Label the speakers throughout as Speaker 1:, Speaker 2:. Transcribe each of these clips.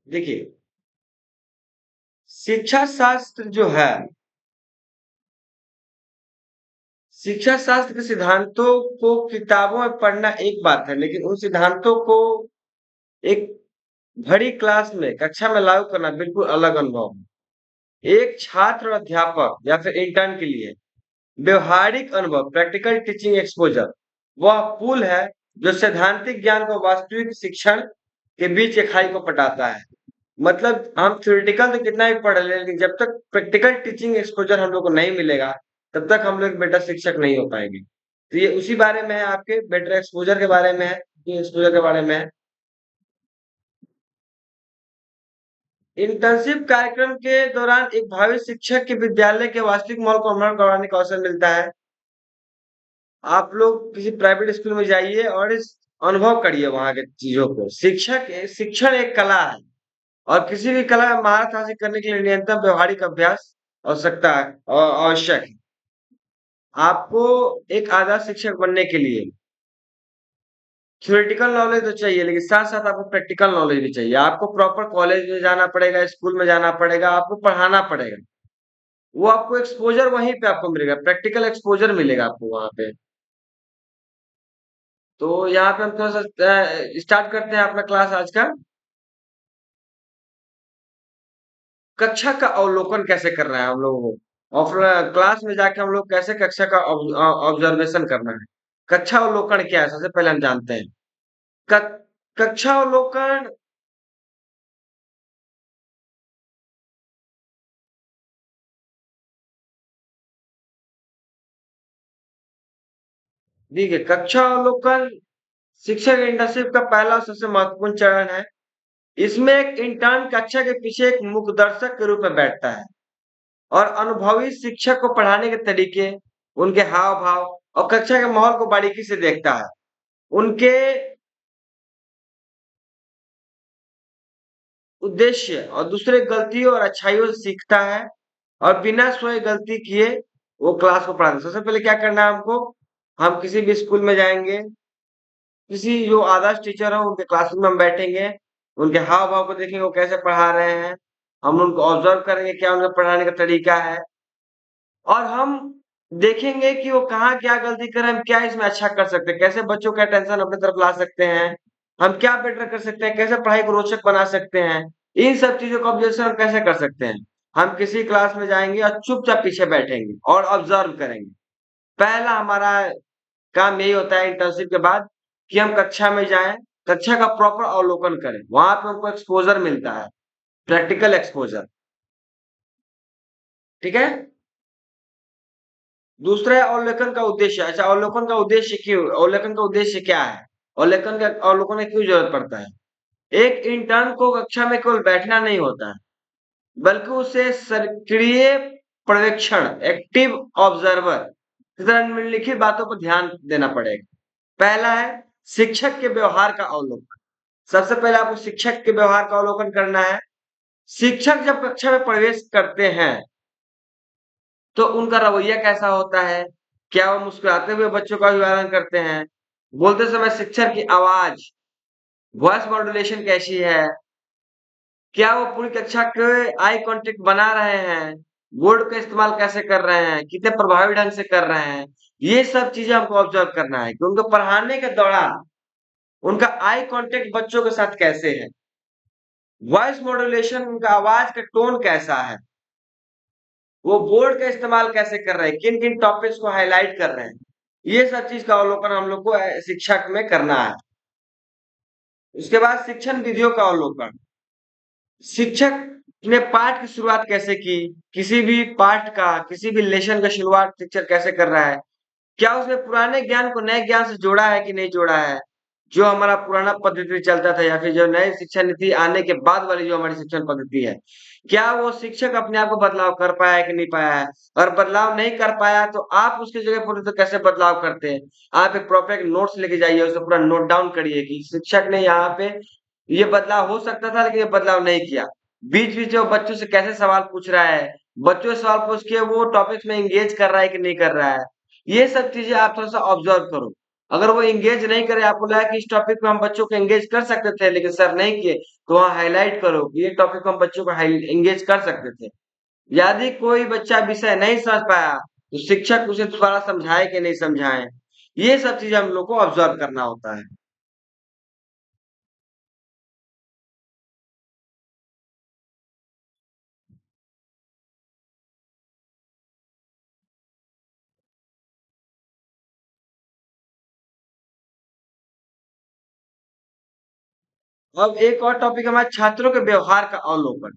Speaker 1: देखिए, शिक्षा शास्त्र जो है, शिक्षा शास्त्र के सिद्धांतों को किताबों में पढ़ना एक बात है, लेकिन उन सिद्धांतों को एक बड़ी क्लास में, कक्षा में लागू करना बिल्कुल अलग अनुभव है। एक छात्र और अध्यापक या फिर इंटर्न के लिए व्यवहारिक अनुभव, प्रैक्टिकल टीचिंग एक्सपोजर, वह पुल है जो सैद्धांतिक ज्ञान को वास्तविक शिक्षण के बीच की खाई को पटाता है। मतलब हम थ्योरेटिकल तो कितना भी पढ़ लें, लेकिन जब तक प्रैक्टिकल टीचिंग एक्सपोजर हम लोग को नहीं मिलेगा, तब तक हम लोग बेटर शिक्षक नहीं हो पाएंगे। तो ये उसी बारे में है, आपके बेटर एक्सपोजर के बारे में है, एक्सपोजर के बारे में है। इंटर्नशिप कार्यक्रम के दौरान एक भावी शिक्षक के विद्यालय के वास्तविक माहौल को अनुभव करवाने का अवसर मिलता है। आप लोग किसी प्राइवेट स्कूल में जाइए और इस अनुभव करिए वहां के चीजों को। शिक्षण एक कला है, और किसी भी कला में महारत हासिल करने के लिए निरंतर व्यवहारिक अभ्यास आवश्यकता है और आवश्यक है। आपको एक आदर्श शिक्षक बनने के लिए थ्योरेटिकल नॉलेज तो चाहिए, लेकिन साथ साथ आपको प्रैक्टिकल नॉलेज भी चाहिए। आपको प्रॉपर कॉलेज में जाना पड़ेगा, स्कूल में जाना पड़ेगा, आपको पढ़ाना पड़ेगा। वो आपको एक्सपोजर वहीं पे आपको मिलेगा, प्रैक्टिकल एक्सपोजर मिलेगा आपको वहां पे। तो यहाँ पे हम थोड़ा सा स्टार्ट करते हैं अपना क्लास आज का। कक्षा का अवलोकन कैसे करना है हम लोगों को, ऑफलाइन क्लास में जाके हम लोग कैसे कक्षा का ऑब्जर्वेशन करना है। कक्षा अवलोकन क्या है, सबसे पहले हम जानते हैं। कक्षा अवलोकन, देखिए, कक्षा अवलोकन शिक्षक इंटर्नशिप का पहला और सबसे महत्वपूर्ण चरण है। इसमें एक इंटर्न कक्षा के पीछे एक मुख्य दर्शक के रूप में बैठता है और अनुभवी शिक्षक को पढ़ाने के तरीके, उनके हाव भाव और कक्षा के माहौल को बारीकी से देखता है। उनके उद्देश्य और दूसरे गलतियों और अच्छाइयों से सीखता है, और बिना स्वयं गलती किए वो क्लास को पढ़ाता है। सबसे पहले क्या करना है हमको, हम किसी भी स्कूल में जाएंगे, किसी जो आदर्श टीचर हो उनके क्लासरूम में हम बैठेंगे, उनके हाव भाव को देखेंगे, वो कैसे पढ़ा रहे हैं। हम उनको ऑब्जर्व करेंगे, क्या उनका पढ़ाने का तरीका है, और हम देखेंगे कि वो कहाँ क्या गलती कर रहे हैं, हम क्या इसमें अच्छा कर सकते हैं, कैसे बच्चों का अटेंशन अपनी तरफ ला सकते हैं, हम क्या बेटर कर सकते हैं, कैसे पढ़ाई को रोचक बना सकते हैं। इन सब चीजों का ऑब्जर्वेशन हम कैसे कर सकते हैं। हम किसी क्लास में जाएंगे और चुपचाप पीछे बैठेंगे और ऑब्जर्व करेंगे। पहला हमारा काम यही होता है इंटर्नशिप के बाद, कि हम कक्षा में जाएं, कक्षा का प्रॉपर अवलोकन करें। वहां पे हमको एक्सपोजर मिलता है, प्रैक्टिकल एक्सपोजर। ठीक है। दूसरा है अवलोकन का उद्देश्य। अच्छा, अवलोकन का उद्देश्य क्यों, अवलोकन का उद्देश्य क्या है, अवलोकन का अवलोकन में क्यों जरूरत पड़ता है। एक इंटर्न को कक्षा में केवल बैठना नहीं होता है, बल्कि उसे सक्रिय पर्यवेक्षण, एक्टिव ऑब्जर्वर की तरह निम्नलिखित बातों पर ध्यान देना पड़ेगा। पहला है शिक्षक के व्यवहार का अवलोकन। सबसे पहले आपको शिक्षक के व्यवहार का अवलोकन करना है। शिक्षक जब कक्षा में प्रवेश करते हैं तो उनका रवैया कैसा होता है, क्या वो मुस्कुराते हुए बच्चों का अभिवादन करते हैं, बोलते समय शिक्षक की आवाज, वॉइस मॉड्यूलेशन कैसी है, क्या वो पूरी कक्षा के आई कांटेक्ट बना रहे हैं, बोर्ड का इस्तेमाल कैसे कर रहे हैं, कितने प्रभावी ढंग से कर रहे हैं। ये सब चीजें हमको ऑब्जर्व करना है कि उनको पढ़ाने के दौरान उनका आई कांटेक्ट बच्चों के साथ कैसे है, वॉइस मॉड्यूलेशन, उनका आवाज का टोन कैसा है, वो बोर्ड का इस्तेमाल कैसे कर रहे हैं, किन किन टॉपिक्स को हाईलाइट कर रहे हैं। ये सब चीज का अवलोकन हम लोग को शिक्षक में करना है। उसके बाद शिक्षण विधियों का अवलोकन। शिक्षक ने पाठ की शुरुआत कैसे की, किसी भी पाठ का, किसी भी लेसन का शुरुआत शिक्षक कैसे कर रहा है, क्या उसने पुराने ज्ञान को नए ज्ञान से जोड़ा है कि नहीं जोड़ा है, जो हमारा पुराना पद्धति चलता था, या फिर जो नई शिक्षा नीति आने के बाद वाली जो हमारी शिक्षण पद्धति है, क्या वो शिक्षक अपने आप को बदलाव कर पाया है कि नहीं पाया है। और बदलाव नहीं कर पाया तो आप उसकी जगह पर तो कैसे बदलाव करते हैं। आप एक प्रॉपर एक नोट्स लेके जाइए, उसे पूरा नोट डाउन करिए कि शिक्षक ने यहाँ पे ये बदलाव हो सकता था लेकिन ये बदलाव नहीं किया। बीच बीच में वो बच्चों से कैसे सवाल पूछ रहा है, बच्चों से सवाल पूछ के वो टॉपिक्स में एंगेज कर रहा है कि नहीं कर रहा है। ये सब चीजें आप थोड़ा सा ऑब्जर्व करो। अगर वो एंगेज नहीं करे, आपको लगा कि इस टॉपिक पे हम बच्चों को एंगेज कर सकते थे लेकिन सर नहीं किए, तो वहाँ हाईलाइट करो कि ये टॉपिक को हम बच्चों को एंगेज कर सकते थे। यदि कोई बच्चा विषय नहीं समझ पाया तो शिक्षक उसे दोबारा समझाए कि नहीं समझाए, ये सब चीजें हम लोग को ऑब्जर्व करना होता है। अब एक और टॉपिक हमारे छात्रों के व्यवहार का अवलोकन।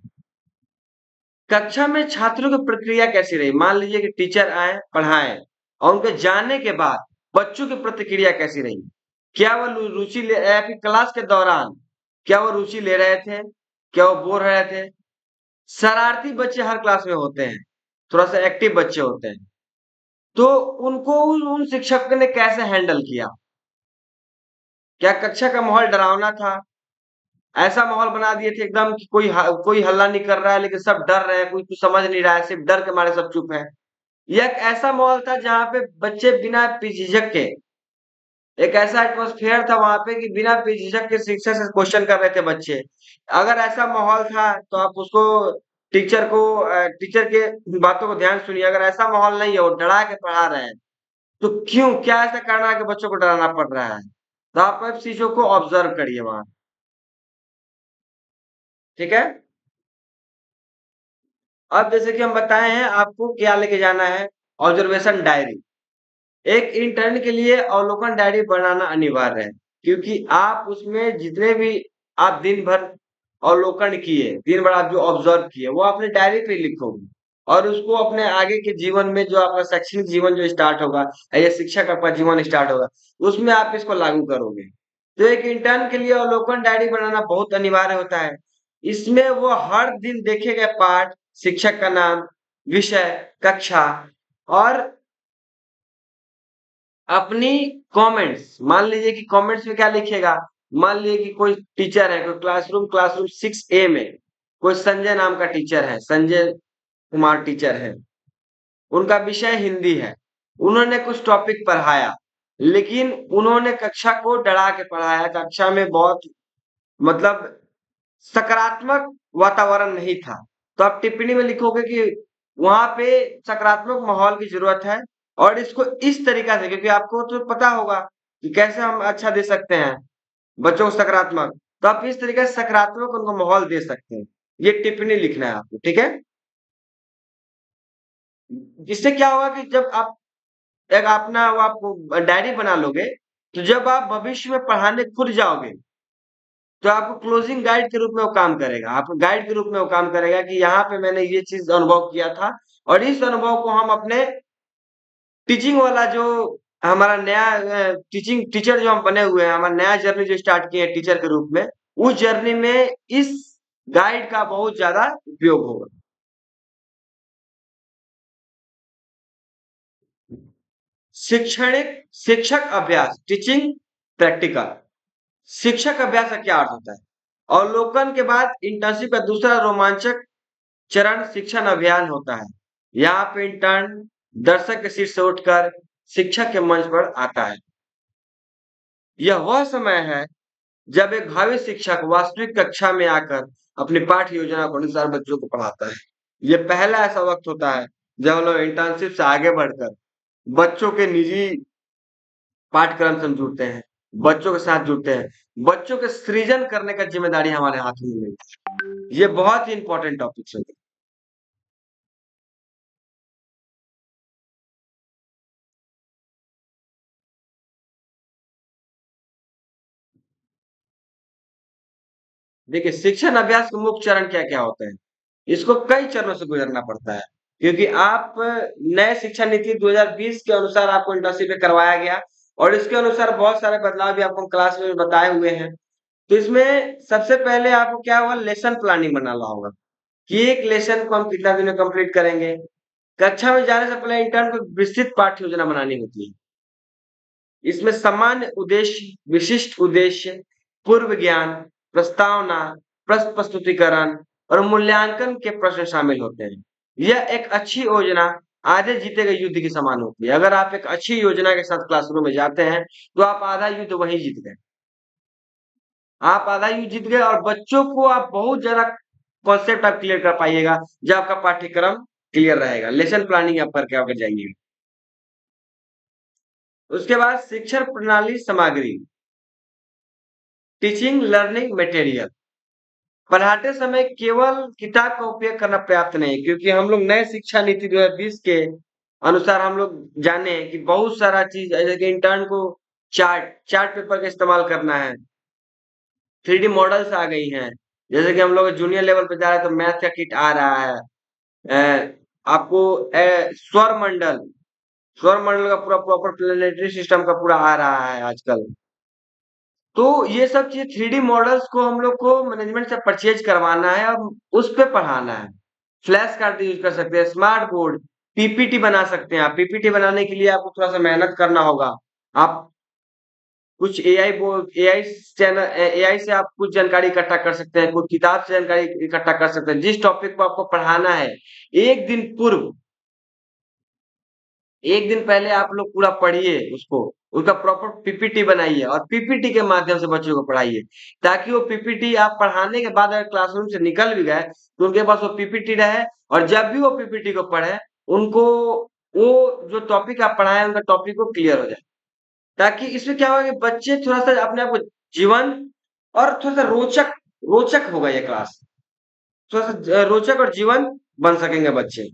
Speaker 1: कक्षा में छात्रों की प्रक्रिया कैसी रही? मान लीजिए कि टीचर आए, पढ़ाएं और उनके जाने के बाद बच्चों की प्रतिक्रिया कैसी रही? क्या वो रुचि ले या फिर क्लास के दौरान क्या वो रुचि ले रहे थे? क्या वो बोर रहे थे? शरारती बच्चे हर क्लास में होते हैं, थोड़ा सा एक्टिव बच्चे होते हैं, तो उनको उन शिक्षक ने कैसे हैंडल किया? क्या कक्षा का माहौल डरावना था? ऐसा माहौल बना दिए थे एकदम कि कोई हल्ला नहीं कर रहा है लेकिन सब डर रहे हैं, कोई कुछ समझ नहीं रहा है, सिर्फ डर के मारे सब चुप है। यह एक ऐसा माहौल था जहाँ पे बच्चे बिना झिझक के, एक ऐसा एटमॉस्फेयर था वहां पे कि बिना झिझक के शिक्षक से क्वेश्चन कर रहे थे बच्चे। अगर ऐसा माहौल था तो आप उसको टीचर के बातों को ध्यान सुनिए। अगर ऐसा माहौल नहीं है, वो डरा के पढ़ा रहे हैं, तो क्यों, क्या ऐसा करना है कि बच्चों को डराना पड़ रहा है? तो आप अब चीजों को ऑब्जर्व करिए वहां। ठीक है। अब जैसे कि हम बताए हैं आपको क्या लेके जाना है, ऑब्जर्वेशन डायरी। एक इंटर्न के लिए अवलोकन डायरी बनाना अनिवार्य है, क्योंकि आप उसमें जितने भी आप दिन भर अवलोकन किए, दिन भर आप जो ऑब्जर्व किए वो अपने डायरी पे लिखोगे और उसको अपने आगे के जीवन में, जो आपका शैक्षणिक जीवन जो स्टार्ट होगा या शिक्षक आपका जीवन स्टार्ट होगा, उसमें आप इसको लागू करोगे। तो एक इंटर्न के लिए अवलोकन डायरी बनाना बहुत अनिवार्य होता है। इसमें वो हर दिन देखे गए पाठ, शिक्षक का नाम, विषय, कक्षा और अपनी कमेंट्स, मान लीजिए कि कमेंट्स में क्या लिखेगा? मान लीजिए कि कोई टीचर है, कोई क्लासरूम 6A में कोई संजय नाम का टीचर है, संजय कुमार टीचर है, उनका विषय हिंदी है। उन्होंने कुछ टॉपिक पढ़ाया लेकिन उन्होंने कक्षा को डरा के पढ़ाया, कक्षा में बहुत मतलब सकारात्मक वातावरण नहीं था। तो आप टिप्पणी में लिखोगे कि वहां पे सकारात्मक माहौल की जरूरत है और इसको इस तरीका से, क्योंकि आपको तो पता होगा कि कैसे हम अच्छा दे सकते हैं बच्चों को सकारात्मक, तो आप इस तरीके से सकारात्मक उनको माहौल दे सकते हैं। ये टिप्पणी लिखना है आपको, ठीक है। इससे क्या होगा कि जब आप एक अपना वो आप डायरी बना लोगे, तो जब आप भविष्य में पढ़ाने खुद जाओगे तो आपको क्लोजिंग गाइड के रूप में वो काम करेगा। आपको गाइड के रूप में वो काम करेगा कि यहाँ पे मैंने ये चीज अनुभव किया था और इस अनुभव को हम अपने टीचिंग वाला जो हमारा नया टीचिंग टीचर जो हम बने हुए हैं, हमारा नया जर्नी जो स्टार्ट किए हैं टीचर के रूप में, उस जर्नी में इस गाइड का बहुत ज्यादा उपयोग होगा। शैक्षणिक शिक्षक अभ्यास, टीचिंग प्रैक्टिकल। शिक्षक अभ्यास का क्या अर्थ होता है? अवलोकन के बाद इंटर्नशिप का दूसरा रोमांचक चरण शिक्षण अभियान होता है। यहाँ पे इंटर्न दर्शक के सीट से उठकर शिक्षक के मंच पर आता है। यह वह समय है जब एक भावी शिक्षक वास्तविक कक्षा में आकर अपनी पाठ्य योजना के अनुसार बच्चों को पढ़ाता है। ये पहला ऐसा वक्त होता है जब हम लोग इंटर्नशिप से आगे बढ़कर बच्चों के निजी पाठ्यक्रम से हम जुड़ते हैं, बच्चों के साथ जुड़ते हैं, बच्चों के सृजन करने का जिम्मेदारी हमारे हाथ में मिलती है। ये बहुत ही इंपॉर्टेंट टॉपिक है। देखिए, शिक्षण अभ्यास के मुख्य चरण क्या-क्या होते हैं? इसको कई चरणों से गुजरना पड़ता है, क्योंकि आप नए शिक्षा नीति 2020 के अनुसार आपको इंटर्नशिप में करवाया गया और इसके अनुसार बहुत सारे बदलाव भी आपको क्लास में बताए हुए हैं। तो इसमें सबसे पहले आपको क्या होगा, लेसन प्लानिंग बनाना होगा कि एक लेसन को हम कितना दिन में कंप्लीट करेंगे। कक्षा में जाने से पहले इंटर्न को विस्तृत पाठ्य योजना बनानी होती है। इसमें सामान्य उद्देश्य, विशिष्ट उद्देश्य, पूर्व ज्ञान, प्रस्तावना, प्रश्न प्रस्तुतिकरण और मूल्यांकन के प्रश्न शामिल होते हैं। यह एक अच्छी योजना आधे जीते गए युद्ध के समान होती है। अगर आप एक अच्छी योजना के साथ क्लासरूम में जाते हैं तो आप आधा युद्ध वहीं जीत गए। आप आधा युद्ध जीत गए और बच्चों को आप बहुत ज्यादा कॉन्सेप्ट आप क्लियर कर पाइएगा जब आपका पाठ्यक्रम क्लियर रहेगा, लेसन प्लानिंग आप करके आगे जाइएगा। उसके बाद शिक्षण प्रणाली सामग्री, टीचिंग लर्निंग मटेरियल। पढ़ाते समय केवल किताब का उपयोग करना पर्याप्त नहीं, क्योंकि हम लोग नए शिक्षा नीति 2020 के अनुसार हम लोग जाने कि बहुत सारा चीज, जैसे कि इंटर्न को चार्ट चार्ट पेपर का इस्तेमाल करना है, 3D मॉडल्स आ गई हैं। जैसे कि हम लोग जूनियर लेवल पे जा रहे हैं तो मैथ का किट आ रहा है। आपको सौर मंडल, सौर मंडल का पूरा प्रॉपर प्लेनेटरी सिस्टम का पूरा आ रहा है आजकल। तो ये सब चीज 3D मॉडल्स को हम लोग को मैनेजमेंट से परचेज करवाना है और उस पे पढ़ाना है। फ्लैश कार्ड यूज कर सकते हैं, स्मार्ट बोर्ड, पीपीटी बना सकते हैं। आप पीपीटी बनाने के लिए आपको थोड़ा सा मेहनत करना होगा। आप कुछ एआई चैनल, एआई से आप कुछ जानकारी इकट्ठा कर सकते हैं, कुछ किताब से जानकारी इकट्ठा कर सकते हैं। जिस टॉपिक को आपको पढ़ाना है, एक दिन पूर्व, एक दिन पहले आप लोग पूरा पढ़िए उसको, उसका प्रॉपर पीपीटी बनाइए और पीपीटी के माध्यम से बच्चों को पढ़ाइए, ताकि वो पीपीटी आप पढ़ाने के बाद अगर क्लासरूम से निकल भी गए तो उनके पास वो पीपीटी रहे, और जब भी वो पीपीटी को पढ़े उनको वो जो टॉपिक आप पढ़ाए उनका टॉपिक को क्लियर हो जाए। ताकि इसमें क्या होगा कि बच्चे थोड़ा सा अपने आप को जीवन और थोड़ा सा रोचक रोचक होगा ये क्लास, थोड़ा सा रोचक और जीवन बन सकेंगे बच्चे।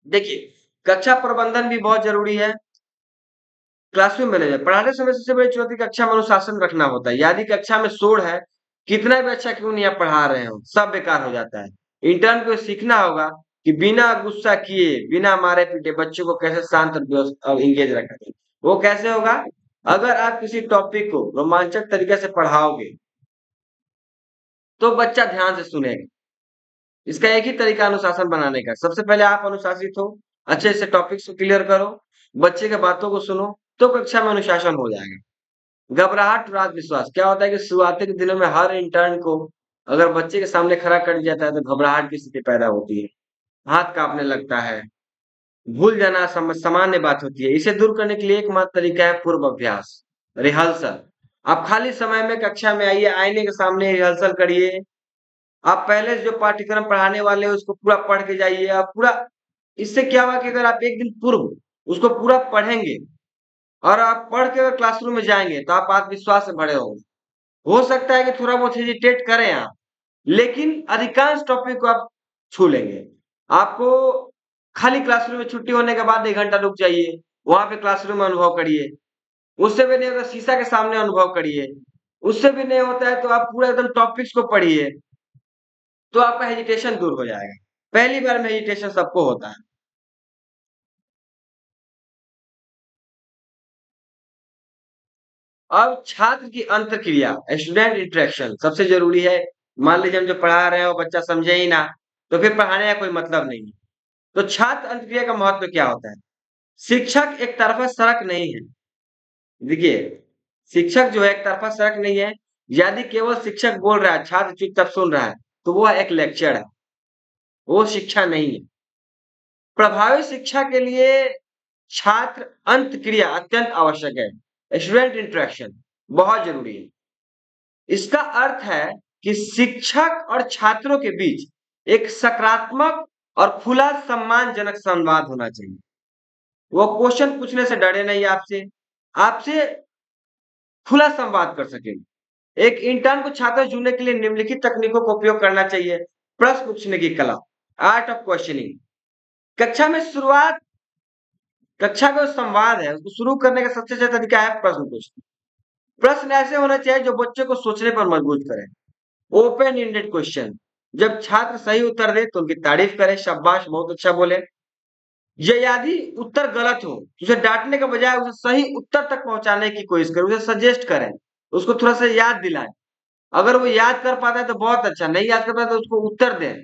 Speaker 1: देखिए, कक्षा प्रबंधन भी बहुत जरूरी है। क्लासरूम मैनेजर पढ़ाते समय सबसे बड़ी चुनौती कक्षा में अनुशासन रखना होता है। यदि कक्षा में शोर है, कितना भी अच्छा क्यों नहीं आप पढ़ा रहे हो, सब बेकार हो जाता है। इंटर्न को सीखना होगा कि बिना गुस्सा किए, बिना मारे पीटे बच्चों को कैसे शांत और इंगेज रखें। वो कैसे होगा? अगर आप किसी टॉपिक को रोमांचक तरीके से पढ़ाओगे तो बच्चा ध्यान से सुनेगा। इसका एक ही तरीका अनुशासन बनाने का। सबसे पहले आप अनुशासित हो, अच्छे से टॉपिक्स को क्लियर करो, बच्चे के बातों को सुनो, तो कक्षा में अनुशासन हो जाएगा। घबराहट और आत्मविश्वास, क्या होता है कि शुरुआती के दिनों में हर इंटर्न को अगर बच्चे के सामने खड़ा कर दिया जाता है तो घबराहट की स्थिति पैदा होती है, हाथ कांपने लगता है, भूल जाना सामान्य बात होती है। इसे दूर करने के लिए एकमात्र तरीका है पूर्व अभ्यास, रिहर्सल। आप खाली समय में कक्षा में आइए, आईने के सामने रिहर्सल करिए। आप पहले से जो पाठ्यक्रम पढ़ाने वाले हैं उसको पूरा पढ़ के जाइए। आप पूरा, इससे क्या हुआ कि अगर आप एक दिन पूर्व उसको पूरा पढ़ेंगे और आप पढ़ के अगर क्लासरूम में जाएंगे तो आप आत्मविश्वास से भरे होंगे। हो सकता है कि थोड़ा बहुत हेजिटेट करें आप, लेकिन अधिकांश टॉपिक को आप छू लेंगे। आपको खाली क्लासरूम में छुट्टी होने के बाद 1 घंटा रुक जाइए, वहां पे क्लासरूम में अनुभव करिए। उससे भी नहीं होता, शीशा के सामने अनुभव करिए। उससे भी नहीं होता है तो आप पूरा एकदम टॉपिक्स को पढ़िए, तो आपका हेजिटेशन दूर हो जाएगा। पहली बार में हेजिटेशन सबको होता है। अब छात्र की अंतःक्रिया, स्टूडेंट इंटरेक्शन सबसे जरूरी है। मान लीजिए हम जो पढ़ा रहे हैं वो बच्चा समझे ही ना, तो फिर पढ़ाने का कोई मतलब नहीं है। तो छात्र अंतःक्रिया का महत्व क्या होता है? शिक्षक एक तरफा सड़क नहीं है। देखिए, शिक्षक जो है एक तरफा सड़क नहीं है। यदि केवल शिक्षक बोल रहा है, छात्र चुपचाप सुन रहा है, तो वो एक लेक्चर है, वो शिक्षा नहीं है। प्रभावी शिक्षा के लिए छात्र अंतःक्रिया अत्यंत आवश्यक है। स्टूडेंट इंटरेक्शन बहुत जरूरी है। इसका अर्थ है कि शिक्षक और छात्रों के बीच एक सकारात्मक और खुला सम्मानजनक संवाद होना चाहिए। वो क्वेश्चन पूछने से डरे नहीं, आपसे आपसे खुला संवाद कर सके। एक इंटर्न को छात्र चुनने के लिए निम्नलिखित तकनीकों का उपयोग करना चाहिए। प्रश्न पूछने की कला, आर्ट ऑफ क्वेश्चनिंग। कक्षा में शुरुआत, कक्षा का जो संवाद है उसको शुरू करने का सबसे अच्छा तरीका है प्रश्न पूछना। प्रश्न ऐसे होने चाहिए जो बच्चे को सोचने पर मजबूर करें। ओपन एंडेड क्वेश्चन, जब छात्र सही उत्तर दे तो उनकी तारीफ करें, शाबाश बहुत अच्छा बोले। यदि उत्तर गलत हो तो उसे डांटने के बजाय उसे सही उत्तर तक पहुंचाने की कोशिश करें, उसे सजेस्ट करें, उसको थोड़ा सा याद दिलाएं। अगर वो याद कर पाता है तो बहुत अच्छा, नहीं याद कर पाता तो उसको उत्तर दें,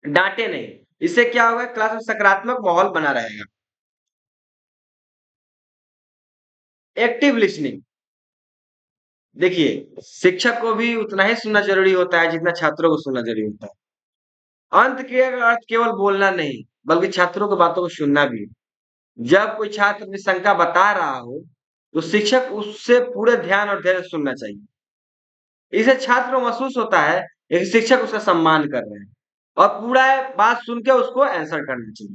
Speaker 1: डांटे नहीं। इससे क्या होगा, क्लास में सकारात्मक माहौल बना रहेगा। एक्टिव लिसनिंग, देखिए शिक्षक को भी उतना ही सुनना जरूरी होता है जितना छात्रों को सुनना जरूरी होता है। अंत क्रिया का अर्थ केवल बोलना नहीं, बल्कि छात्रों की बातों को सुनना भी है। जब कोई छात्र अपनी शंका बता रहा हो, तो शिक्षक उससे पूरे ध्यान और धैर्य से सुनना चाहिए। इससे छात्र को महसूस होता है कि शिक्षक उसका सम्मान कर रहे हैं और पूरा बात सुन के उसको आंसर करना चाहिए।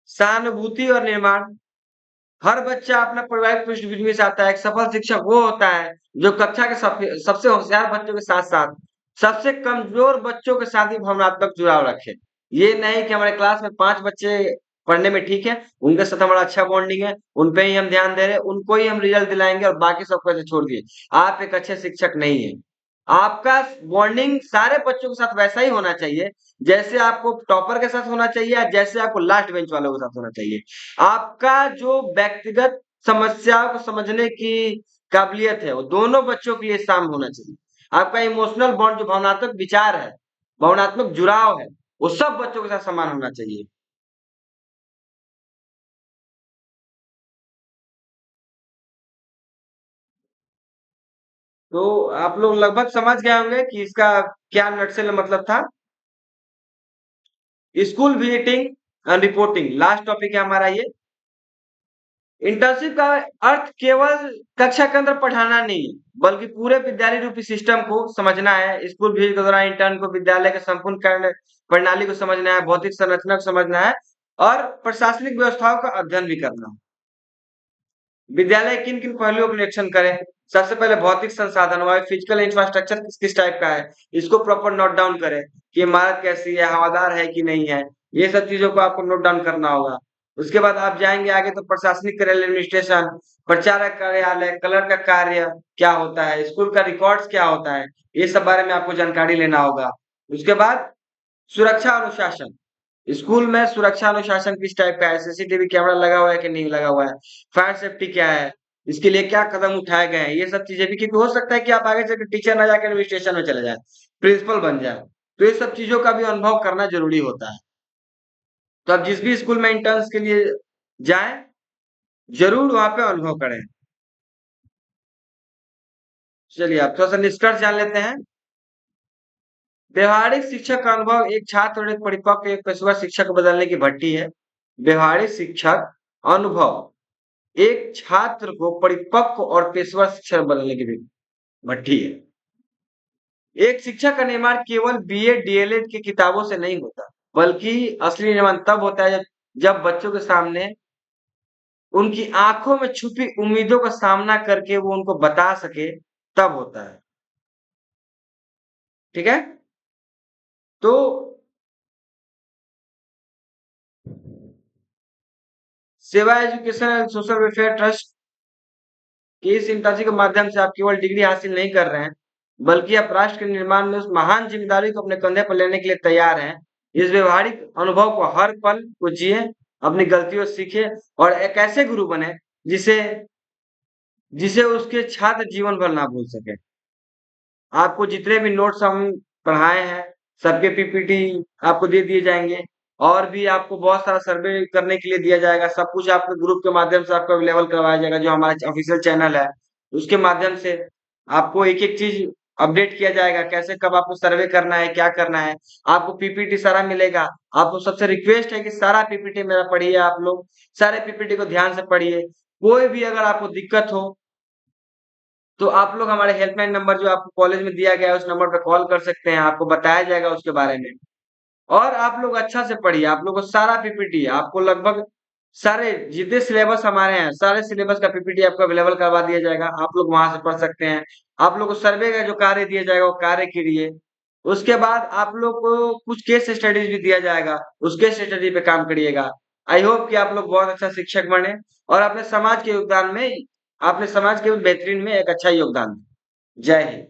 Speaker 1: सहानुभूति और निर्माण। हर बच्चा अपना पारिवारिक पृष्ठभूमि से आता है। एक सफल शिक्षक वो होता है जो कक्षा के सबसे होशियार बच्चों के साथ-साथ सबसे कमजोर बच्चों के साथ भी भावनात्मक जुड़ाव रखे। ये नहीं कि हमारे क्लास में 5 बच्चे पढ़ने में ठीक है, उनके साथ हमारा अच्छा बॉन्डिंग है, उन पे ही हम ध्यान दे रहे हैं, उनको ही हम रिजल्ट दिलाएँगे और बाकी सबको ऐसे छोड़ दिए। आप एक अच्छे शिक्षक नहीं हैं। आपका बॉन्डिंग सारे बच्चों के साथ वैसा ही होना चाहिए, जैसे आपको टॉपर के साथ होना चाहिए या जैसे आपको लास्ट बेंच वालों के साथ होना चाहिए। आपका जो व्यक्तिगत समस्याओं को समझने की काबिलियत है, वो दोनों बच्चों के लिए समान होना चाहिए। आपका इमोशनल बॉन्ड जो भावनात्मक विचार है, भावनात्मक जुड़ाव है, वो सब बच्चों के साथ समान होना चाहिए। तो आप लोग लगभग समझ गए होंगे कि इसका क्या नटसेल मतलब था। School visiting and reporting last topic है हमारा ये। इंटर्नशिप का अर्थ केवल कक्षा के अंदर पढ़ाना नहीं है, बल्कि पूरे विद्यालय रूपी सिस्टम को समझना है। स्कूल विजिट के दौरान इंटर्न को विद्यालय के संपूर्ण कार्य प्रणाली को समझना है, भौतिक संरचना को समझना है और प्रशासनिक व्यवस्थाओं का अध्ययन भी करना है। विद्यालय किन-किन पहलुओं का निरीक्षण करें? सबसे पहले भौतिक संसाधन हमारे फिजिकल इंफ्रास्ट्रक्चर किस-किस टाइप का है, इसको प्रॉपर नोट डाउन करें कि इमारत कैसी है, हवादार है कि नहीं है, ये सब चीज़ों को आपको नोट डाउन करना होगा। उसके बाद आप जाएँगे आगे तो प्रशासनिक कार्यालय एडमिनिस्ट्रेशन, प्रचारक कार्यालय, क्लर्क का कार्य क्या होता है, स्कूल का रिकॉर्ड्स क्या होता है, ये सब बारे में आपको जानकारी लेना होगा। उसके बाद सुरक्षा अनुशासन। स्कूल में सुरक्षा अनुशासन किस टाइप का है? सीसीटीवी कैमरा लगा हुआ है कि नहीं लगा हुआ है? फायर सेफ्टी क्या है? इसके लिए क्या कदम उठाए गए हैं? ये सब चीज़ें भी क्योंकि हो सकता है कि आप आगे चलकर टीचर ना जाके एडमिनिस्ट्रेशन में चले जाएँ, प्रिंसिपल बन जाएँ। तो ये सब चीज़ों का भी अनुभव करना ज़रूरी होता है। तो आप जिस भी स्कूल में इंटर्न्स के लिए जाएँ, ज़रूर वहाँ पे अनुभव करें। चलिए अब थोड़ा-सा निष्कर्ष जान लेते हैं। व्यवहारिक शिक्षक का अनुभव एक छात्र और एक परिपक्व एक पेशेवर शिक्षक को बदलने की भट्टी है। व्यवहारिक शिक्षक अनुभव एक छात्र को परिपक्व और पेशेवर शिक्षक बनने की भी भट्टी है। एक शिक्षक का निर्माण केवल बीएड, डीएलएड की किताबों से नहीं होता, बल्कि असली निर्माण तब होता है जब बच्चों के सामने उनकी आंखों में छुपी उम्मीदों का सामना करके वो उनको बता सके, तब होता है। ठीक है? तो सेवा education and social welfare trust कि इस इंटर्नशिप के माध्यम से आप केवल डिग्री हासिल नहीं कर रहे हैं, बल्कि आप राष्ट्र के निर्माण में उस महान जिम्मेदारी को अपने कंधे पर लेने के लिए तैयार हैं। इस व्यवहारिक अनुभव को हर पल को जिए, अपनी गलतियों से सीखे और एक ऐसे गुरु बने जिसे जिसे उसके छात्र जीवन भर ना भूल सके। आपको जितने भी नोट्स हम पढ़ाए हैं, सबके पीपीटी आपको दे दिए जाएँगे और भी आपको बहुत सारा सर्वे करने के लिए दिया जाएगा। सब कुछ आपको ग्रुप के माध्यम से आपको अवेलेबल करवाया जाएगा, जो हमारा ऑफ़िशियल चैनल है। उसके माध्यम से आपको एक-एक चीज़ अपडेट किया जाएगा, कैसे कब आपको सर्वे करना है, क्या करना है। आपको पीपीटी सारा मिलेगा। आपको सबसे रिक्वेस्ट है कि सारा पीपीटी मेरा पढ़िए आप लोग, सारे पीपीटी को ध्यान से पढ़िए। कोई भी अगर आपको दिक्कत हो तो आप लोग हमारे हेल्पलाइन नंबर जो आपको कॉलेज में दिया गया है, उस नंबर पे कॉल कर सकते हैं, आपको बताया जाएगा उसके बारे में। और आप लोग अच्छा से पढ़िए, आप लोगों को सारा पीपीटी आपको लगभग सारे जितने सिलेबस हमारे हैं, सारे सिलेबस का पीपीटी आपको अवेलेबल करवा दिया जाएगा, आप लोग वहाँ से पढ़ सकते हैं। आप लोग को सर्वे का जो कार्य दिया जाएगा, वो कार्य कीजिए। उसके बाद आप लोग को कुछ केस स्टडीज़ भी दिया जाएगा, उस केस स्टडी पे काम करिएगा। आई होप कि आप लोग बहुत अच्छा शिक्षक बने और अपने समाज के योगदान में अपने समाज के बेहतरीन में एक अच्छा योगदान दें। जय हिंद।